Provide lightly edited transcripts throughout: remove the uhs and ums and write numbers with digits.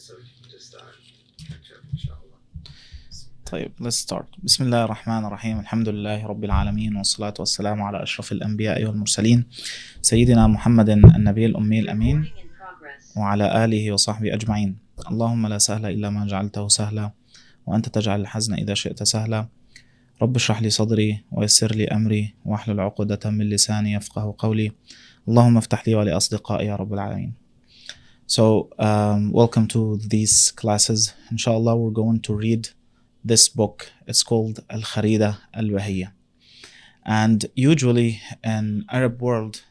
so we can just catch up, inshallah. طيب, let's start. بسم الله الرحمن الرحيم. الحمد لله رب العالمين والصلاة والسلام على أشرف الأنبياء والمرسلين سيدنا محمد النبي الأمي الأمين وعلى آله وصحبه أجمعين. اللهم لا سهل إلا ما جعلته سهلا وأنت تجعل الحزن إذا شئت سهلا. رب اشرح لي صدري ويسر لي أمري واحلل عقدة من لساني يفقه قولي. اللهم افتح لي ولأصدقائي يا رب العالمين. So, welcome to these classes. Inshallah, we're going to read this book. It's called Kharidah al-Bahiyyah. And usually in Arab world,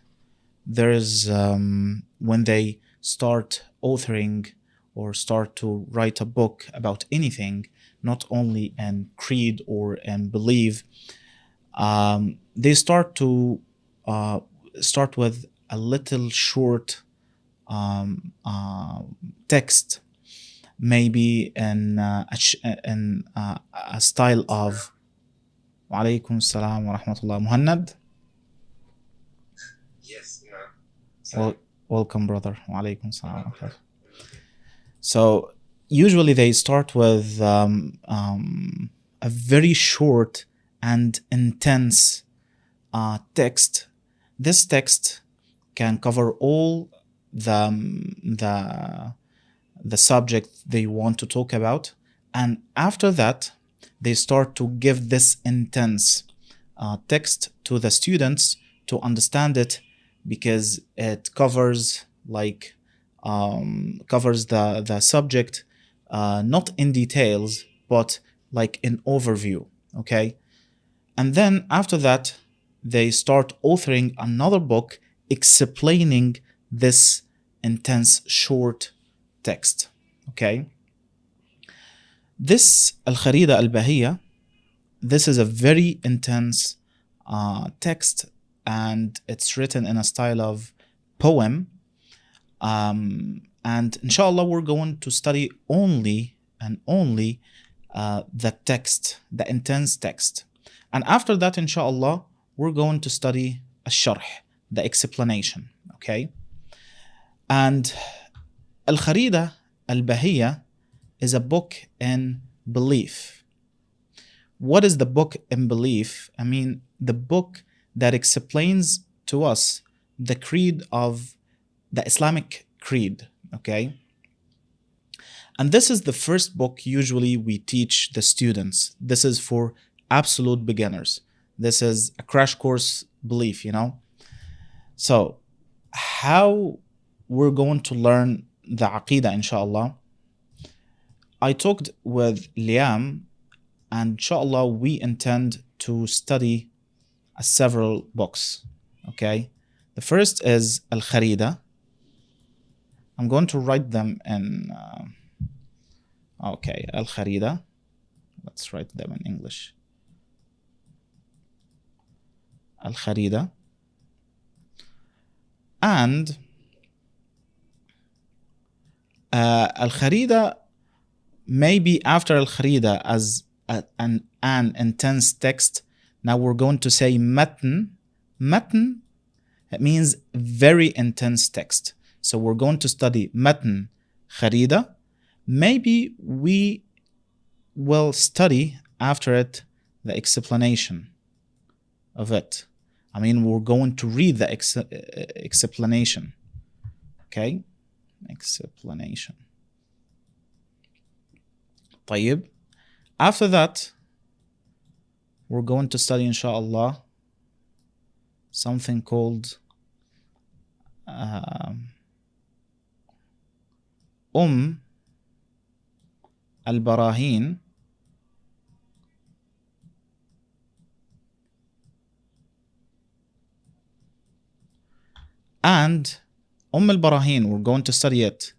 there is, when they start authoring or start to write a book about anything, not only in creed or in belief, they start to start with a little short text, maybe in a style of Wa alaykum salam wa rahmatullah. Muhannad? Yes, no. Welcome, brother. Wa alaykum salam wa rahmatullah. So usually they start with a very short and intense text. This text can cover all the subject they want to talk about, and after that they start to give this intense text to the students to understand it, because it covers the subject not in details but like in overview. Okay, and then after that they start authoring another book explaining this intense short text. Okay, this Kharidah al-Bahiyyah, this is a very intense text, and it's written in a style of poem, and inshallah we're going to study only the text, the intense text, and after that inshallah we're going to study al-sharh, the explanation. Okay, and Kharidah al-Bahiyyah is a book in belief. What is the book in belief? I mean, the book that explains to us the creed of the Islamic creed. Okay, and this is the first book usually we teach the students. This is for absolute beginners. This is a crash course belief, you know. So how we're going to learn the Aqidah, inshallah. I talked with Liam, and inshallah we intend to study several books. Okay, the first is Kharidah. I'm going to write them in okay, Kharidah. Let's write them in English. Kharidah. And Kharidah, maybe after Kharidah as an intense text, now we're going to say matn. Matn, it means very intense text. So we're going to study matn Kharidah. Maybe we will study after it the explanation of it. I mean, we're going to read the explanation. Okay, explanation. طيب. After that, we're going to study, inshallah, something called al-Barahin. And al-Barahin, we're going to study it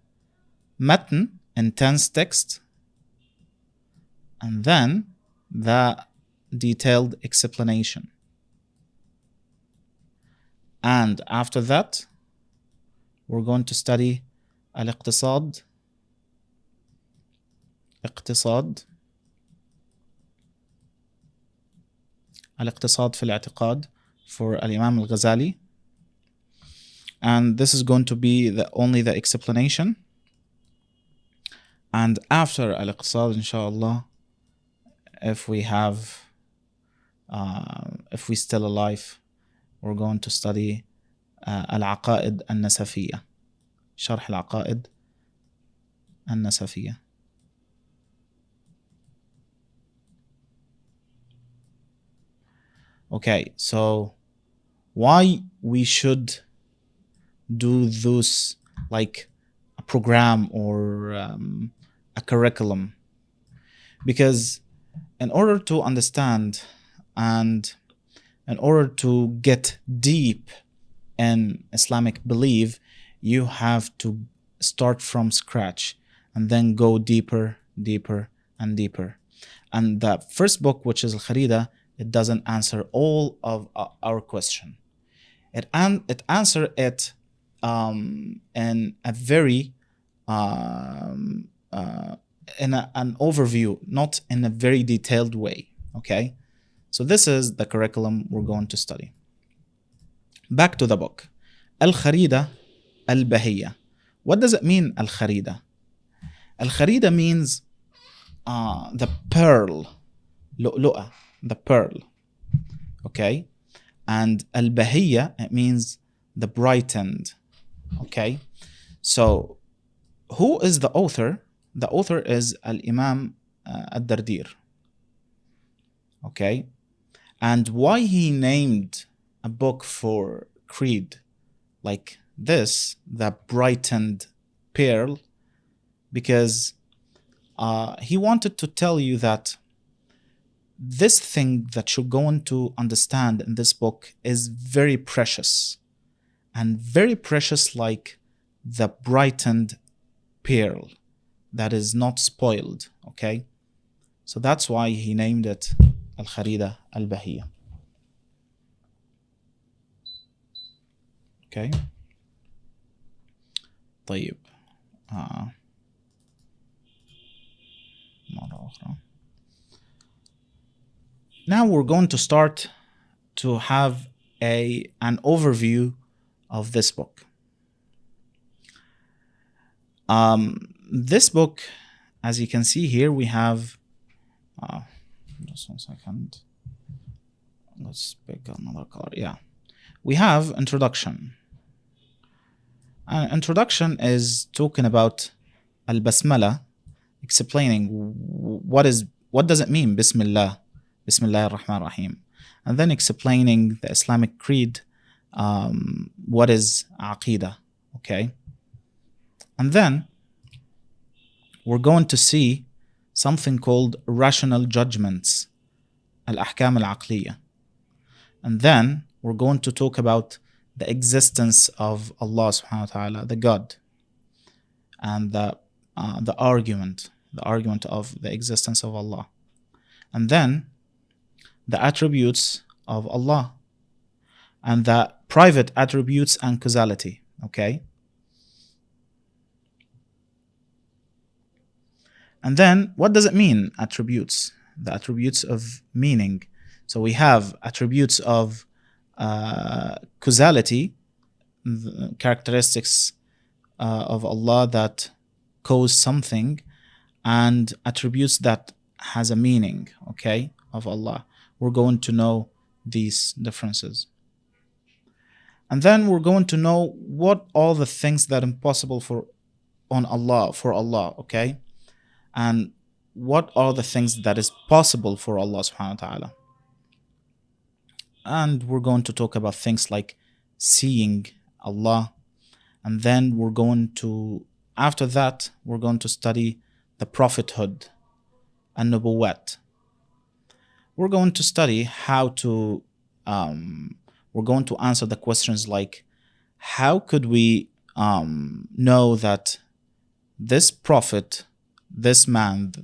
matn, intense text, and then the detailed explanation. And after that, we're going to study al-Iqtisad, al-Iqtisad fi al-i'tiqad for al-Imam al-Ghazali. And this is going to be only the explanation. And after al-iqtisad, inshallah, if we have, if we still alive, we're going to study al-aqaid al-nasafiyya, sharh al-aqaid al-nasafiyya. Okay, so why we should do those, like a program or a curriculum? Because in order to understand and in order to get deep in Islamic belief, you have to start from scratch and then go deeper, deeper, and deeper. And the first book, which is Kharidah, it doesn't answer all of our question. It answer it in a very an overview, not in a very detailed way. Okay, so this is the curriculum we're going to study. Back to the book. Al-Kharidah al-Bahiyyah. What does it mean, Al-Kharidah? Al-Kharidah means the pearl, lu'lu'a, the pearl. Okay, and al-Bahiyyah, it means the brightened. Okay, so who is the author? The author is Al-Imam Ad-Dardir. Okay, and why he named a book for creed like this, the brightened pearl? Because he wanted to tell you that this thing that you're going to understand in this book is very precious, and very precious like the brightened pearl that is not spoiled. Okay, so that's why he named it Al-Kharidah al-Bahiyyah. Okay, طيب مرة أخرى. Now we're going to start to have an overview of this book. This book, as you can see here, we have just 1 second. Let's pick another color. Yeah, we have introduction. Introduction is talking about al-basmala, explaining what does it mean, Bismillah, Bismillah ar-Rahman ar-Rahim, and then explaining the Islamic creed, what is aqidah. Okay, and then we're going to see something called rational judgments, al-ahkam al-aqliyah, and then we're going to talk about the existence of Allah subhanahu wa ta'ala, the God, and the argument of the existence of Allah, and then the attributes of Allah and the private attributes and causality. Okay, and then what does it mean, attributes? The attributes of meaning. So we have attributes of causality, the characteristics of Allah that cause something, and attributes that has a meaning, okay, of Allah. We're going to know these differences. And then we're going to know what all the things that are impossible for Allah, okay? And what are the things that is possible for Allah subhanahu wa ta'ala. And we're going to talk about things like seeing Allah. And then after that, we're going to study the prophethood and nubuwwat. We're going to study we're going to answer the questions like, how could we know that this prophet, this man,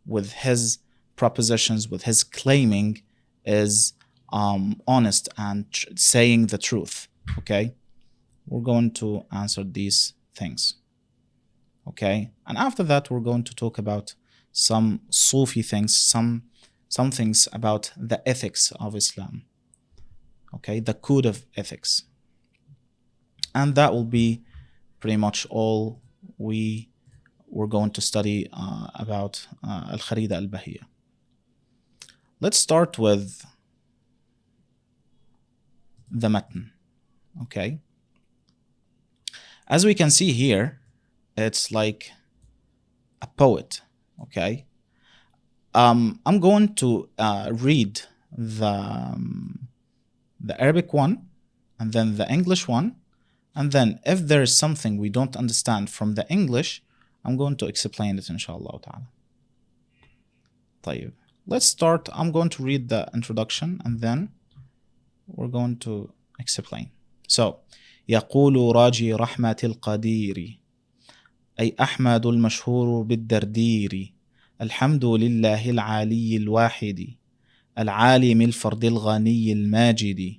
with his propositions, with his claiming, is honest and saying the truth? Okay, we're going to answer these things. Okay, and after that we're going to talk about some Sufi things, some things about the ethics of Islam. Okay, the code of ethics. And that will be pretty much all we we're going to study about Al-Kharidah Al-Bahiyyah. Let's start with the matn. Okay. As we can see here, it's like a poet. Okay. I'm going to read the Arabic one, and then the English one, and then if there is something we don't understand from the English, I'm going to explain it inshallah ta'ala. طيب. Let's start. I'm going to read the introduction and then we're going to explain. So, يقول راجي رحمة القدير أي أحمد المشهور بالدردير الحمد لله العالي الواحد العالم الفرد الغني الماجد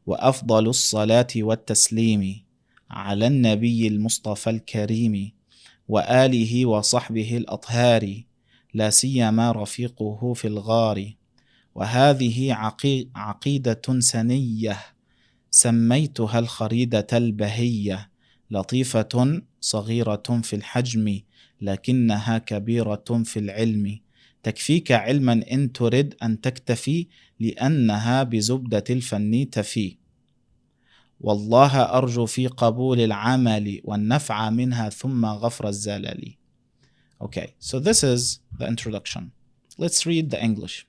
وأفضل الصلاة والتسليم على النبي المصطفى الكريم وآله وصحبه الأطهار لا سيما رفيقه في الغار وهذه عقيدة سنية سميتها الخريدة البهية لطيفة صغيرة في الحجم لكنها كبيرة في العلم تكفيك علما إن ترد أن تكتفي لأنها بزبدة الفن تفي والله أرجو في قبول العمل والنفع منها ثم غفر الزلل. Okay, so this is the introduction. Let's read the English.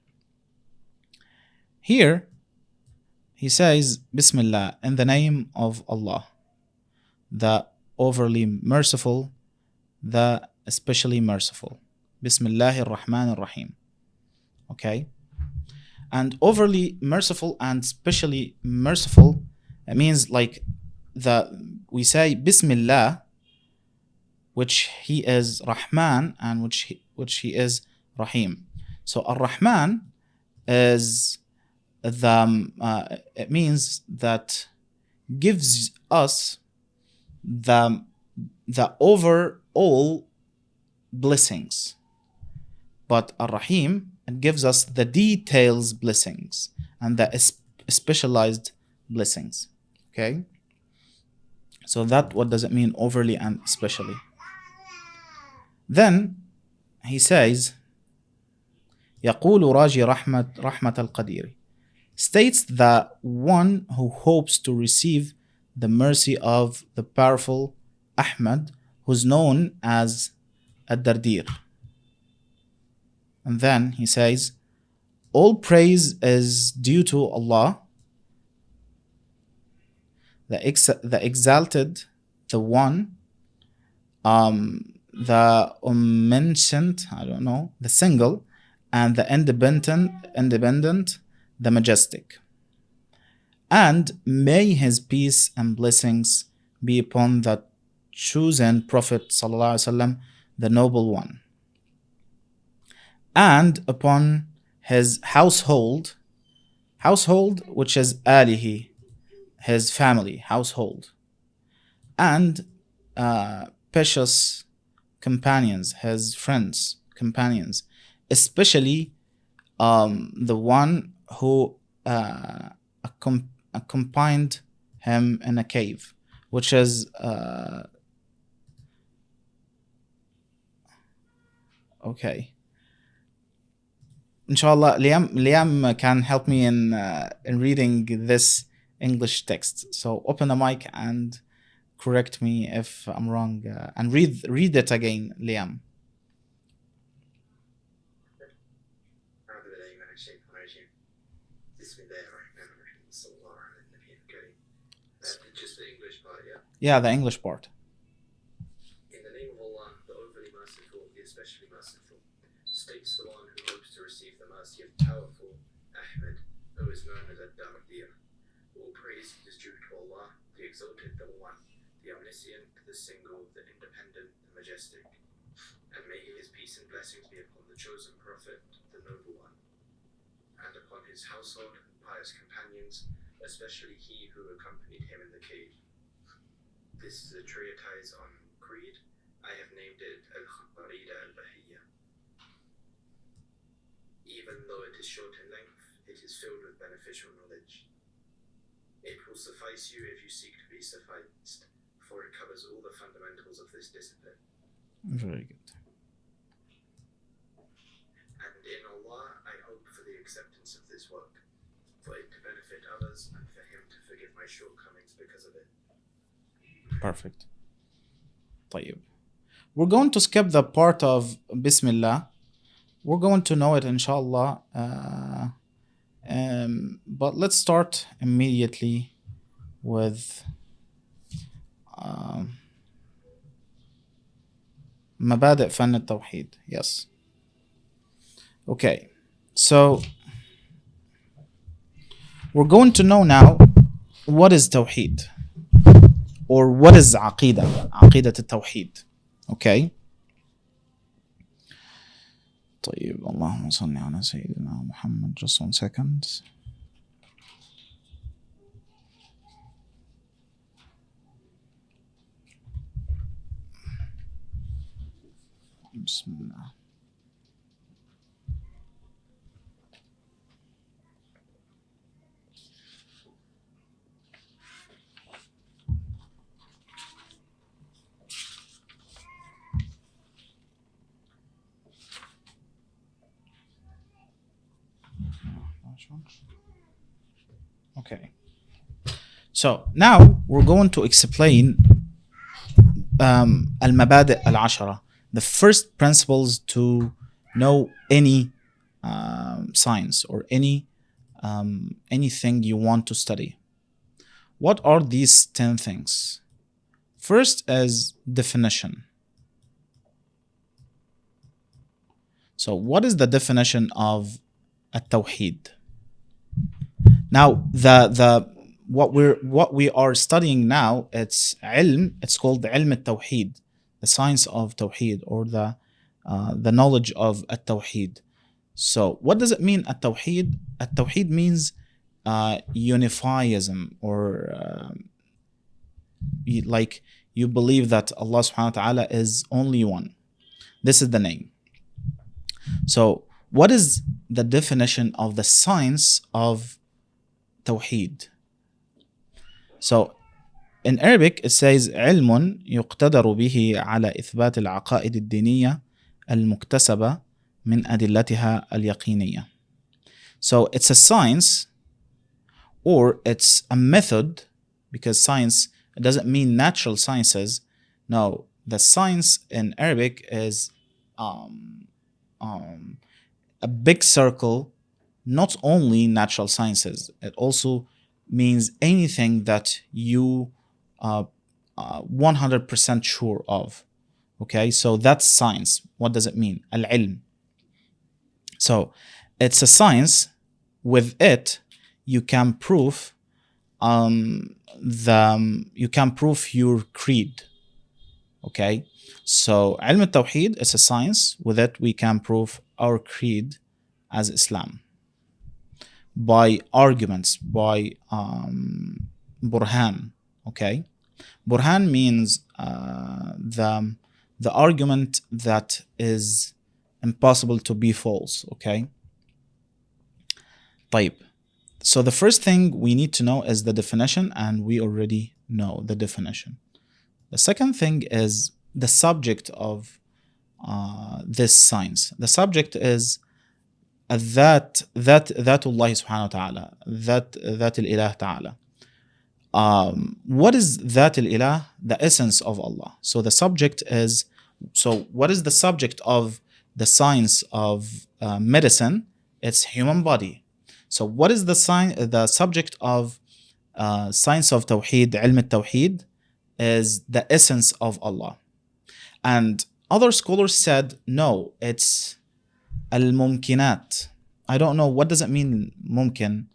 Here, he says, Bismillah, in the name of Allah, the overly merciful, the especially merciful. Bismillahir Rahmanir Rahim. Okay? And overly merciful and specially merciful, it means like we say Bismillah, which he is Rahman and which he is Rahim. So Ar-Rahman is it means that gives us the overall blessings, but Ar-Rahim, it gives us the details blessings and the specialized blessings. Okay, so that what does it mean overly and especially? Then he says يقول راجي رحمة القدير, states that one who hopes to receive the mercy of the powerful Ahmad, who's known as Ad-Dardir. And then he says, all praise is due to Allah, the exalted, the one, the omniscient, the single, and the independent, the majestic. And may his peace and blessings be upon the chosen Prophet ﷺ, the noble one, and upon his household, which is alihi, his family, household, and precious companions, his friends, companions, especially the one who accompanied him in a cave, which is okay. Inshallah, Liam can help me in reading this English text. So open the mic and correct me if I'm wrong, and read it again, Liam. Just the English part, yeah? Yeah, the English part. In the name of Allah, the overly merciful, the especially merciful, states the one who hopes to receive the mercy of powerful Ahmed, who is known as Ad-Dardir. All praise is due to Allah, the exalted, the one, the omniscient, the single, the independent, the majestic. And may his peace and blessings be upon the chosen Prophet, the noble one, and upon his household and pious companions, especially he who accompanied him in the cave. This is a treatise on creed. I have named it Kharidah Al-Bahiyyah. Even though it is short in length, it is filled with beneficial knowledge. It will suffice you if you seek to be sufficed, for it covers all the fundamentals of this discipline. Very good. And in Allah, I hope for the acceptance of this work, for it to benefit others and for Him to forgive my shortcomings because of it. Perfect. طيب. We're going to skip the part of Bismillah. We're going to know it, inshallah. But let's start immediately with مبادئ فن التوحيد. Yes. Okay. So we're going to know now what is Tawheed or what is عقيدة التوحيد. Okay. طيب اللهم صل على سيدنا محمد. Just 1 second. بسم الله. Okay. So now we're going to explain المبادئ العشرة, the first principles to know any science or anything you want to study. What are these 10 things? First is definition. So what is the definition of التوحيد? Now what we are studying now, it's علم. It's called علم التوحيد, the science of Tawheed, or the knowledge of التوحيد. So what does it mean التوحيد? التوحيد means unifyism, or like you believe that Allah subhanahu wa ta'ala is only one. This is the name. So what is the definition of the science of Tawheed? So in Arabic it says علم يقتدر به على إثبات العقائد الدينية المكتسبة من أدلتها اليقينية. So it's a science, or it's a method, because science, it doesn't mean natural sciences. No, the science in Arabic is a big circle, not only natural sciences. It also means anything that you 100% sure of. Okay, so that's science. What does it mean? Al-ilm. So it's a science. With it, you can prove your creed. Okay, so علم التوحيد is a science. With it, we can prove our creed as Islam by arguments, by burhan. Okay, burhan means the argument that is impossible to be false. Okay. طيب. So the first thing we need to know is the definition, and we already know the definition. The second thing is the subject of this science. The subject is ذات الله سبحانه وتعالى, ذات الإله تعالى. What is ذات الإله? The essence of Allah. So the subject is, so what is the subject of the science of medicine? It's human body. So what is the subject of science of Tawheed, علم التوحيد, is the essence of Allah. And other scholars said, no, it's al-mumkinat. I don't know, what does it mean, mumkin,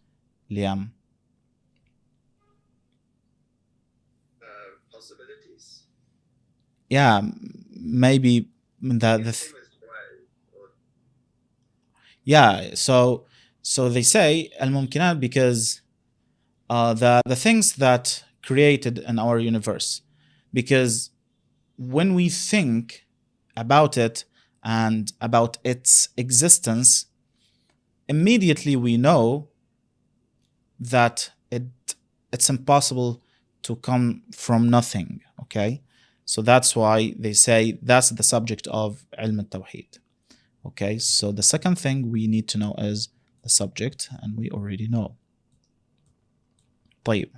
Liam? Possibilities. Yeah, maybe yeah, so they say al-mumkinat because the things that created in our universe, because when we think about it and about its existence, immediately we know that it's impossible to come from nothing. Okay, So that's why they say that's the subject of ilm al-tawheed. Okay, so the second thing we need to know is the subject, and we already know. طيب.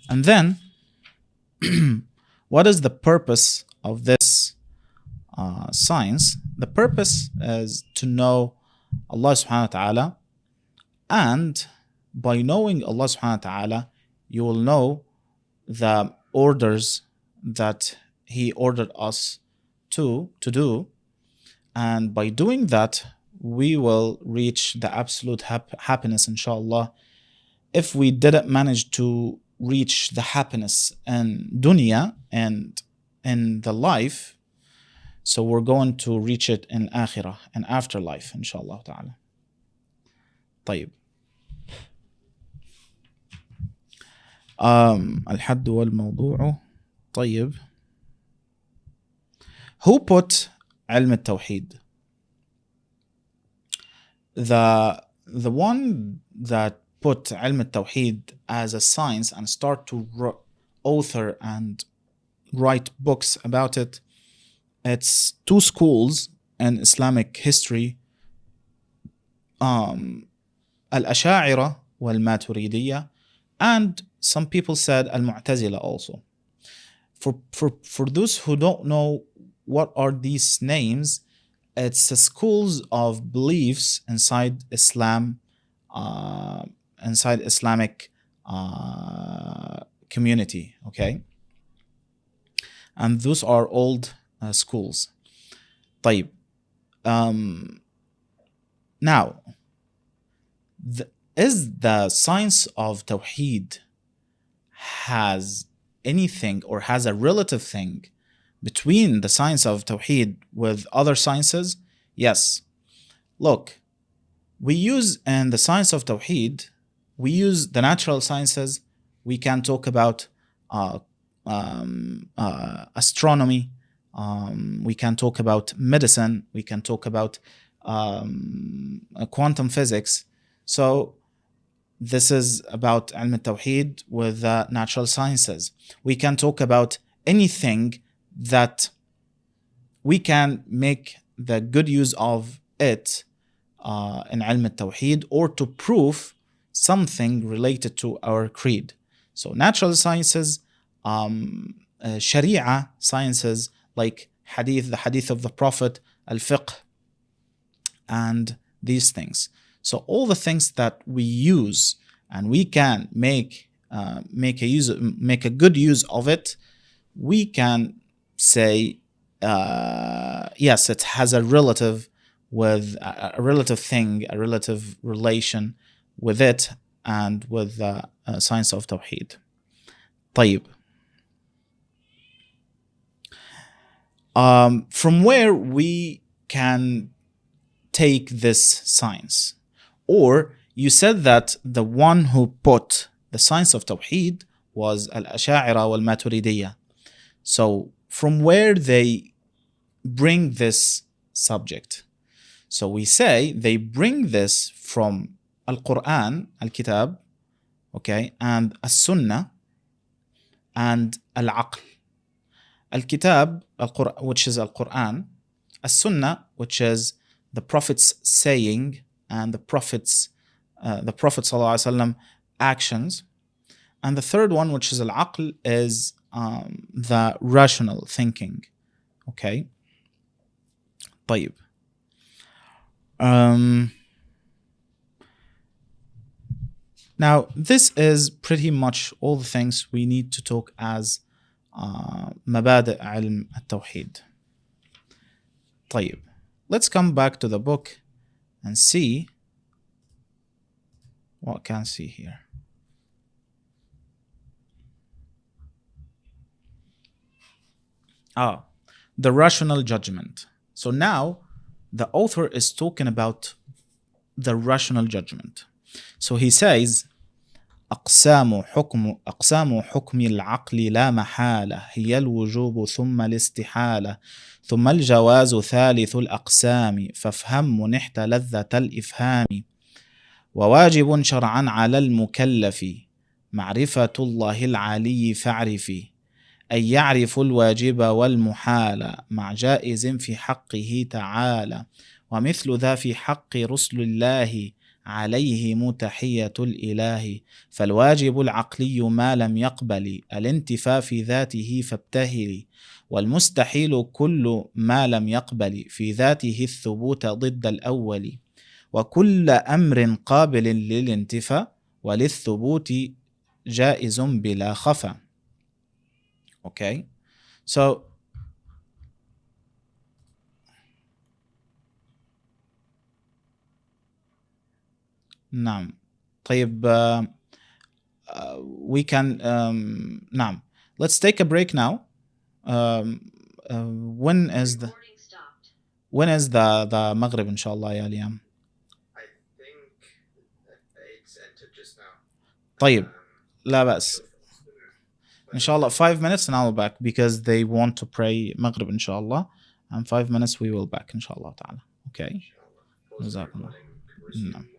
And then, what is the purpose of this science? The purpose is to know Allah subhanahu wa ta'ala, and by knowing Allah subhanahu wa ta'ala, you will know the orders that He ordered us to do, and by doing that, we will reach the absolute happiness, inshallah. If we didn't manage to reach the happiness in dunya and in the life, so we're going to reach it in akhirah and afterlife, inshallah ta'ala. طيب. الحد والموضوع. طيب. Who put علم التوحيد? The one that put علم التوحيد as a science and start to author and write books about it, it's two schools in Islamic history, al-Asha'ira wal-Maturidiyya, and some people said al-Mu'tazila also. For those who don't know what are these names, it's the schools of beliefs inside Islam, inside Islamic community, okay? And those are old schools. طيب. Now, is the science of Tawheed has anything or has a relative thing between the science of Tawheed with other sciences? Yes. Look, we use in the science of Tawheed, we use the natural sciences. We can talk about astronomy. We can talk about medicine. We can talk about quantum physics. So this is about ilm al-tawheed with natural sciences. We can talk about anything that we can make the good use of it in ilm al-tawheed, or to prove something related to our creed. So natural sciences, sharia sciences like hadith, the hadith of the Prophet, al-fiqh, and these things. So all the things that we use and we can make a good use of it, we can say yes, it has a relative with a relative thing, a relative relation with it and with the science of Tawheed. طيب. From where we can take this science? Or you said that the one who put the science of Tawheed was al-Asha'ira wal-Maturidiyya. So from where they bring this subject? So we say they bring this from Al-Quran, Al-Kitab, okay, and As-Sunnah, and Al-Aql. Al-Kitab, which is Al-Quran, As-Sunnah, which is the Prophet's saying and the Prophet ﷺ actions, and the third one, which is Al-Aql, is the rational thinking, okay. طيب. Now, this is pretty much all the things we need to talk as مبادئ علم التوحيد. طيب. Let's come back to the book and see what can see here. The rational judgment. So now the author is talking about the rational judgment. So he says, أقسام حكم العقل لا محالة هي الوجوب ثم الاستحالة ثم الجواز ثالث الأقسام فافهم منحت لذة الإفهام وواجب شرعا على المكلف معرفة الله العلي فاعرفي أي يعرف الواجب والمحال مع جائز في حقه تعالى ومثل ذا في حق رسل الله عليهم تحية الإله فالواجب العقلي ما لم يقبل الانتفاء في ذاته فابتهل والمستحيل كل ما لم يقبل في ذاته الثبوت ضد الأول وكل أمر قابل للانتفاء وللثبوت جائز بلا خفا. Okay, so نعم طيب we can نعم let's take a break now. When is the maghrib إن شاء الله يا ليام؟ I think it's entered just now. طيب لا بأس إن شاء الله 5 minutes and I'll be back because they want to pray maghrib إن شاء الله and 5 minutes we will back إن شاء الله تعالى. Okay, جزاكم الله. نعم.